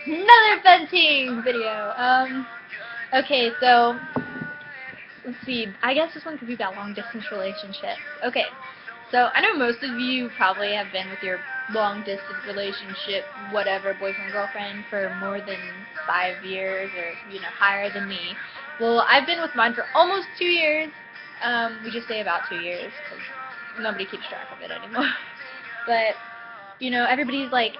Another venting video. Okay, so let's see. I guess this one could be about long distance relationships. Okay, so I know most of you probably have been with your long distance relationship, whatever, boyfriend, girlfriend, for more than 5 years or, higher than me. Well, I've been with mine for almost 2 years. We just say about 2 years because nobody keeps track of it anymore. But, everybody's like,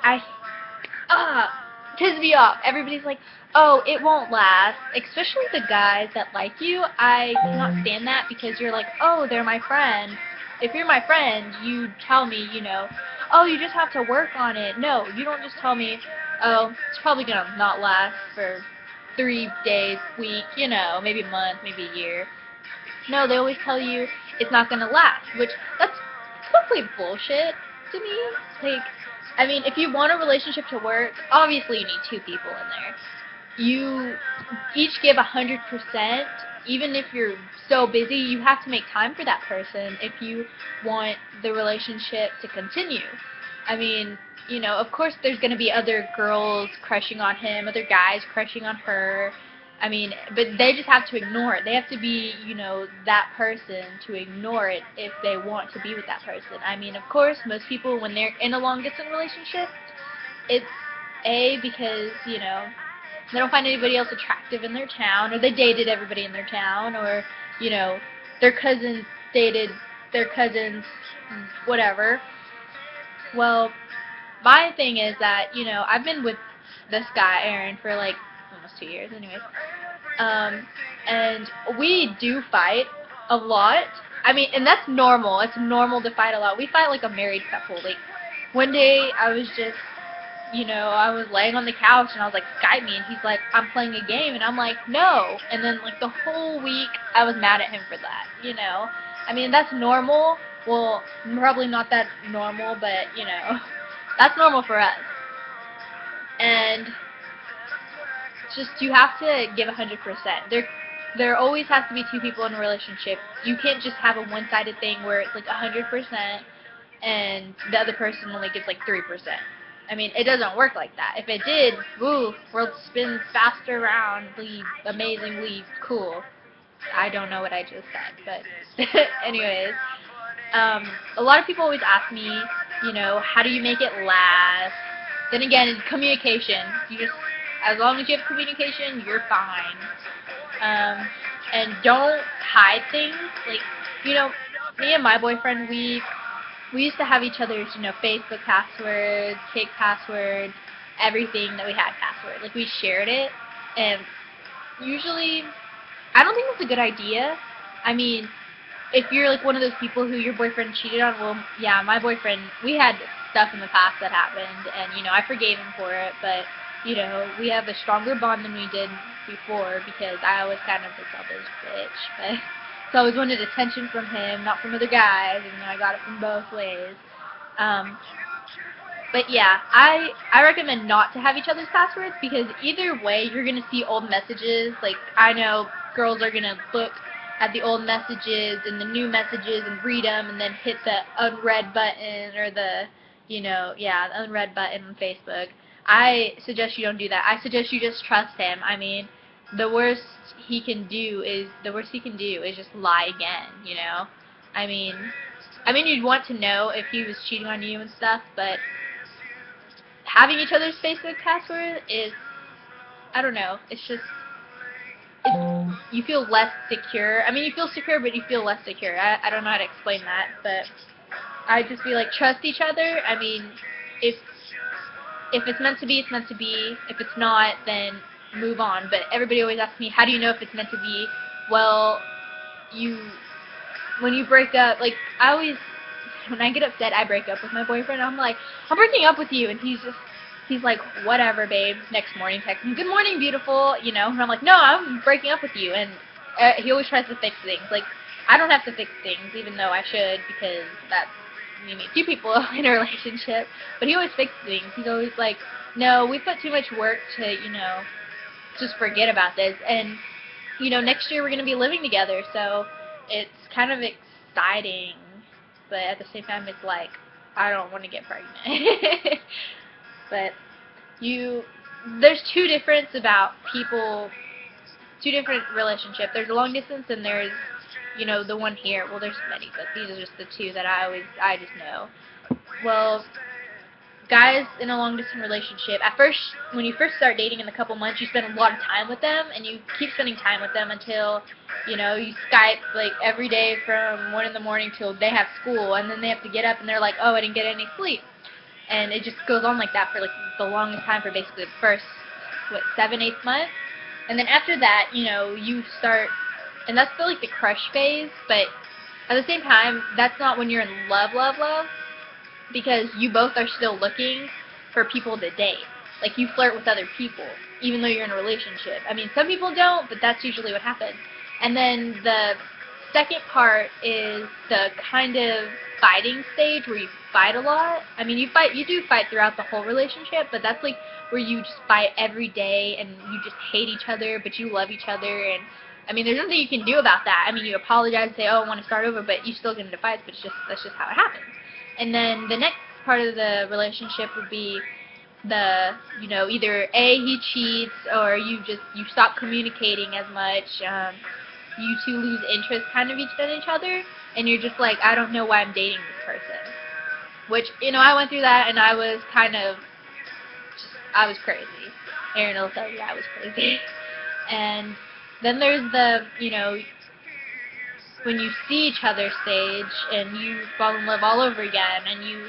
pisses me off. Everybody's like, oh, it won't last. Especially the guys that like you. I cannot stand that because you're like, oh, they're my friend. If you're my friend, you tell me, oh, you just have to work on it. No, you don't just tell me, oh, it's probably going to not last for 3 days, week, maybe a month, maybe a year. No, they always tell you it's not going to last, which that's complete bullshit to me. Like, I mean, if you want a relationship to work, obviously you need two people in there. You each give 100%. Even if you're so busy, you have to make time for that person if you want the relationship to continue. I mean, of course there's going to be other girls crushing on him, other guys crushing on her. I mean, but they just have to ignore it. They have to be, that person to ignore it if they want to be with that person. I mean, of course, most people, when they're in a long-distance relationship, it's because, they don't find anybody else attractive in their town, or they dated everybody in their town, or, their cousins dated their cousins, whatever. Well, my thing is that, I've been with this guy, Aaron, for like almost 2 years anyways. And we do fight a lot. I mean, and that's normal. It's normal to fight a lot. We fight like a married couple. Like, one day I was just, I was laying on the couch and I was like, Skype me, and he's like, I'm playing a game, and I'm like, no. And then like the whole week I was mad at him for that. I mean, that's normal. Well, probably not that normal, but that's normal for us. And just you have to give 100%. There always has to be two people in a relationship. You can't just have a one-sided thing where it's like 100% and the other person only gives like 3%. I mean, it doesn't work like that. If it did, woo, world spins faster around, amazingly cool. I don't know what I just said, but anyways, a lot of people always ask me, how do you make it last? Then again, it's communication. As long as you have communication, you're fine. And don't hide things. Like, me and my boyfriend, we used to have each other's, Facebook passwords, cake passwords, everything that we had password. Like, we shared it, and usually, I don't think that's a good idea. I mean, if you're like one of those people who your boyfriend cheated on, well, yeah, my boyfriend, we had stuff in the past that happened, and, I forgave him for it, but, we have a stronger bond than we did before, because I always kind of was a selfish bitch, but so I always wanted attention from him, not from other guys, and I got it from both ways. But yeah, I recommend not to have each other's passwords, because either way you're gonna see old messages. Like, I know girls are gonna look at the old messages and the new messages and read them and then hit the unread button, or the the unread button on Facebook. I suggest you don't do that. I suggest you just trust him. I mean, the worst he can do is just lie again. I mean, you'd want to know if he was cheating on you and stuff, but having each other's Facebook password is, I don't know, you feel less secure. I mean, you feel secure, but you feel less secure. I don't know how to explain that, but I just feel like trust each other. I mean, if it's meant to be, it's meant to be. If it's not, then move on. But everybody always asks me, how do you know if it's meant to be? Well, when you break up, like, when I get upset, I break up with my boyfriend. I'm like, I'm breaking up with you, and he's like, whatever, babe. Next morning, text me, good morning, beautiful, and I'm like, no, I'm breaking up with you, and he always tries to fix things. Like, I don't have to fix things, even though I should, because you need two people in a relationship, but he always fixes things. He's always like, no, we put too much work to, just forget about this, and, next year we're going to be living together, so it's kind of exciting, but at the same time, it's like, I don't want to get pregnant. But there's two difference about people, two different relationships. There's a long distance and there's, the one here. Well, there's many, but these are just the two that I just know. Well, guys in a long distance relationship, at first, when you first start dating in a couple months, you spend a lot of time with them, and you keep spending time with them until, you Skype like every day from 1 in the morning till they have school, and then they have to get up and they're like, oh, I didn't get any sleep. And it just goes on like that for like the longest time, for basically the first, 7, 8 months. And then after that, you start, and that's still like the crush phase, but at the same time, that's not when you're in love, because you both are still looking for people to date. Like, you flirt with other people, even though you're in a relationship. I mean, some people don't, but that's usually what happens. And then the second part is the kind of fighting stage where you fight a lot. I mean, you do fight throughout the whole relationship, but that's like where you just fight every day and you just hate each other, but you love each other. And I mean, there's nothing you can do about that. I mean, you apologize and say, oh, I want to start over, but you still get into fights, but that's just how it happens. And then the next part of the relationship would be either A, he cheats, or you stop communicating as much. You two lose interest kind of in each other, and you're just like, I don't know why I'm dating this person. Which, I went through that, and I was I was crazy. Aaron will tell you I was crazy. And then there's the, when you see each other stage, and you fall in love all over again, and you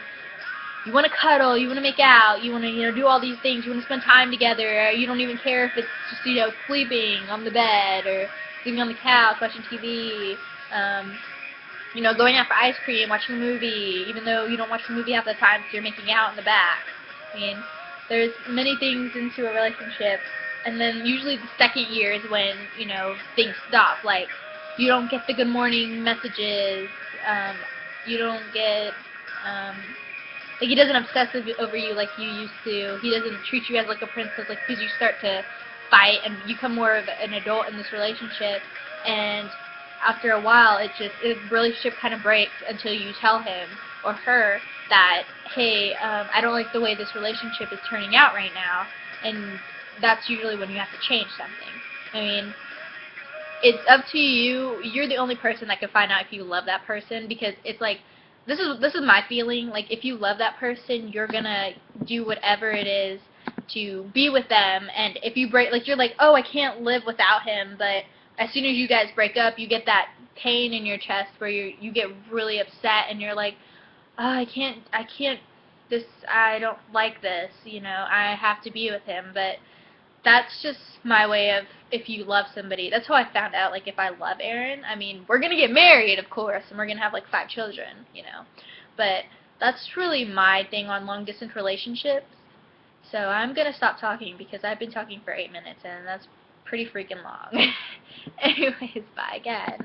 want to cuddle, you want to make out, you want to, do all these things, you want to spend time together, you don't even care if it's just, sleeping on the bed, or sleeping on the couch, watching TV, going out for ice cream, watching a movie, even though you don't watch the movie half the time because you're making out in the back. I mean, there's many things into a relationship, and then usually the second year is when, things stop. Like, you don't get the good morning messages, you don't get, like, he doesn't obsess over you like you used to. He doesn't treat you as like a princess, like, because you start to fight and you become more of an adult in this relationship, and after a while, the relationship kind of breaks until you tell him or her that, hey, I don't like the way this relationship is turning out right now, and that's usually when you have to change something. I mean, it's up to you. You're the only person that can find out if you love that person, because it's like, this is my feeling. Like, if you love that person, you're gonna do whatever it is to be with them. And if you break, like, you're like, oh, I can't live without him. But as soon as you guys break up, you get that pain in your chest where you get really upset, and you're like, oh, I can't. I don't like this. I have to be with him. But that's just my way of, if you love somebody. That's how I found out, like, if I love Aaron. I mean, we're going to get married, of course, and we're going to have, like, 5 children, But that's really my thing on long-distance relationships. So I'm going to stop talking because I've been talking for 8 minutes, and that's pretty freaking long. Anyways, bye, again.